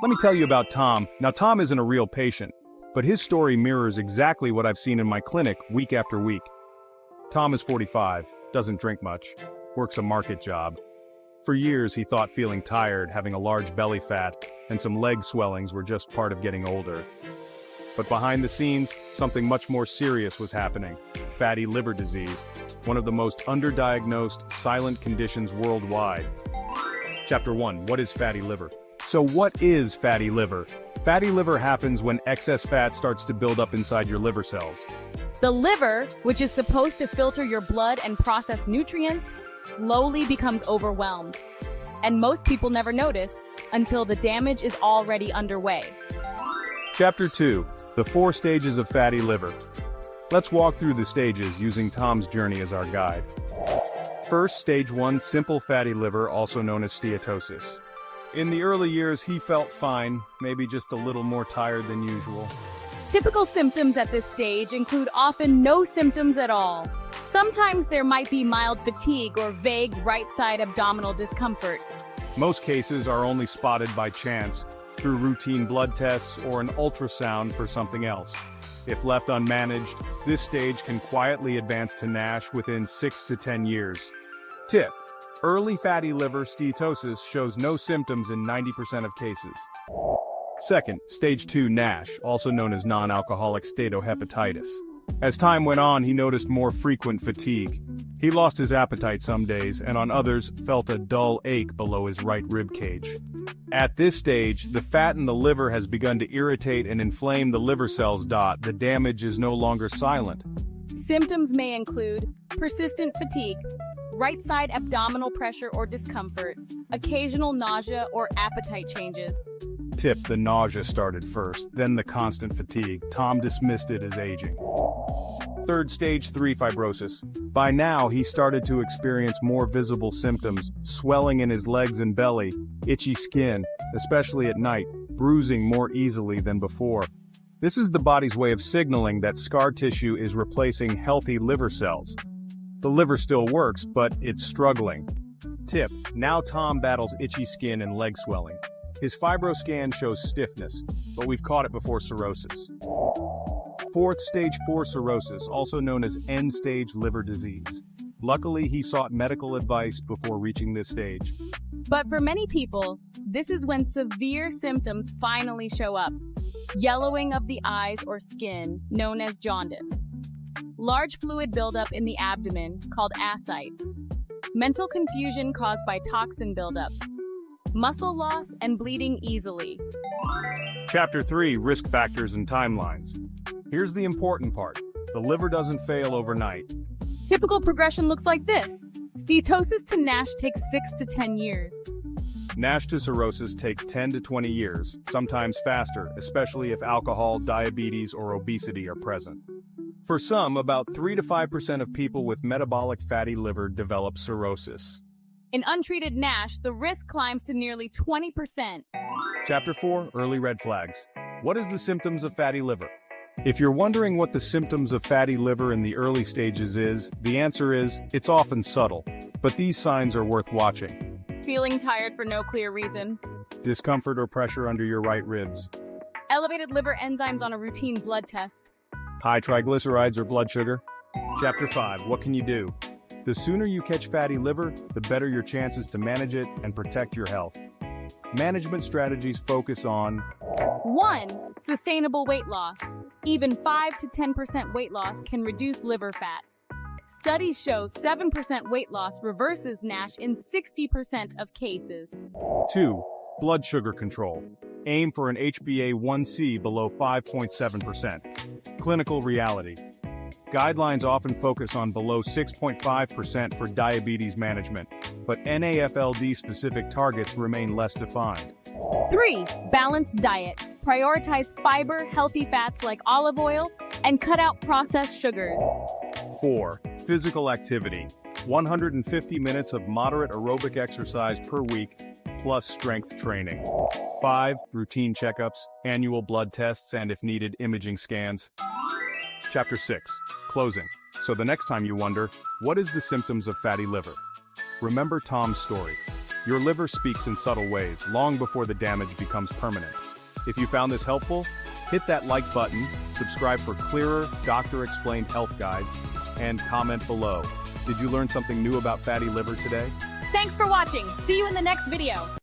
Let me tell you about Tom. Now, Tom isn't a real patient, but his story mirrors exactly what I've seen in my clinic week after week. Tom is 45, doesn't drink much, works a market job. For years, he thought feeling tired, having a large belly fat, and some leg swellings were just part of getting older. But behind the scenes, something much more serious was happening: fatty liver disease, one of the most underdiagnosed, silent conditions worldwide. Chapter 1. What is fatty liver? So what is fatty liver? Fatty liver happens when excess fat starts to build up inside your liver cells. The liver, which is supposed to filter your blood and process nutrients, slowly becomes overwhelmed. And most people never notice until the damage is already underway. Chapter 2. The 4 stages of fatty liver. Let's walk through the stages using Tom's journey as our guide. First, stage 1, simple fatty liver, also known as steatosis. In the early years, he felt fine, maybe just a little more tired than usual. Typical symptoms at this stage include often no symptoms at all. Sometimes there might be mild fatigue or vague right-side abdominal discomfort. Most cases are only spotted by chance, through routine blood tests or an ultrasound for something else. If left unmanaged, this stage can quietly advance to NASH within 6 to 10 years. Tip: early fatty liver steatosis shows no symptoms in 90% of cases. Second, stage 2 NASH, also known as non-alcoholic steatohepatitis. As time went on, he noticed more frequent fatigue. He lost his appetite some days, and on others, felt a dull ache below his right rib cage. At this stage, the fat in the liver has begun to irritate and inflame the liver cells. The damage is no longer silent. Symptoms may include persistent fatigue, right side abdominal pressure or discomfort, occasional nausea or appetite changes. Tip: the nausea started first, then the constant fatigue. Tom dismissed it as aging. Third, stage 3 fibrosis. By now, he started to experience more visible symptoms: swelling in his legs and belly, itchy skin, especially at night, bruising more easily than before. This is the body's way of signaling that scar tissue is replacing healthy liver cells. The liver still works, but it's struggling. Tip: now Tom battles itchy skin and leg swelling. His fibroscan shows stiffness, but we've caught it before cirrhosis. Fourth, stage 4 cirrhosis, also known as end-stage liver disease. Luckily, he sought medical advice before reaching this stage. But for many people, this is when severe symptoms finally show up. Yellowing of the eyes or skin, known as jaundice. Large fluid buildup in the abdomen, called ascites. Mental confusion caused by toxin buildup. Muscle loss and bleeding easily. Chapter 3, risk factors and timelines. Here's the important part: the liver doesn't fail overnight. Typical progression looks like this. Steatosis to NASH takes 6 to 10 years. NASH to cirrhosis takes 10 to 20 years, sometimes faster, especially if alcohol, diabetes, or obesity are present. For some, about 3 to 5% of people with metabolic fatty liver develop cirrhosis. In untreated NASH, the risk climbs to nearly 20%. Chapter 4, early red flags. What is the symptoms of fatty liver? If you're wondering what the symptoms of fatty liver in the early stages is, the answer is, it's often subtle. But these signs are worth watching. Feeling tired for no clear reason. Discomfort or pressure under your right ribs. Elevated liver enzymes on a routine blood test. High triglycerides or blood sugar. Chapter 5, what can you do? The sooner you catch fatty liver, the better your chances to manage it and protect your health. Management strategies focus on 1. Sustainable weight loss. Even 5 to 10% weight loss can reduce liver fat. Studies show 7% weight loss reverses NASH in 60% of cases. 2. Blood sugar control. Aim for an HbA1c below 5.7%. Clinical reality. Guidelines often focus on below 6.5% for diabetes management, but NAFLD-specific targets remain less defined. 3. Balanced diet. Prioritize fiber, healthy fats like olive oil, and cut out processed sugars. 4. Physical activity. 150 minutes of moderate aerobic exercise per week, plus strength training. 5. Routine checkups, annual blood tests, and if needed, imaging scans. Chapter 6. Closing. So the next time you wonder, what is the symptoms of fatty liver? Remember Tom's story. Your liver speaks in subtle ways, long before the damage becomes permanent. If you found this helpful, hit that like button, subscribe for clearer, doctor-explained health guides, and comment below. Did you learn something new about fatty liver today? Thanks for watching. See you in the next video.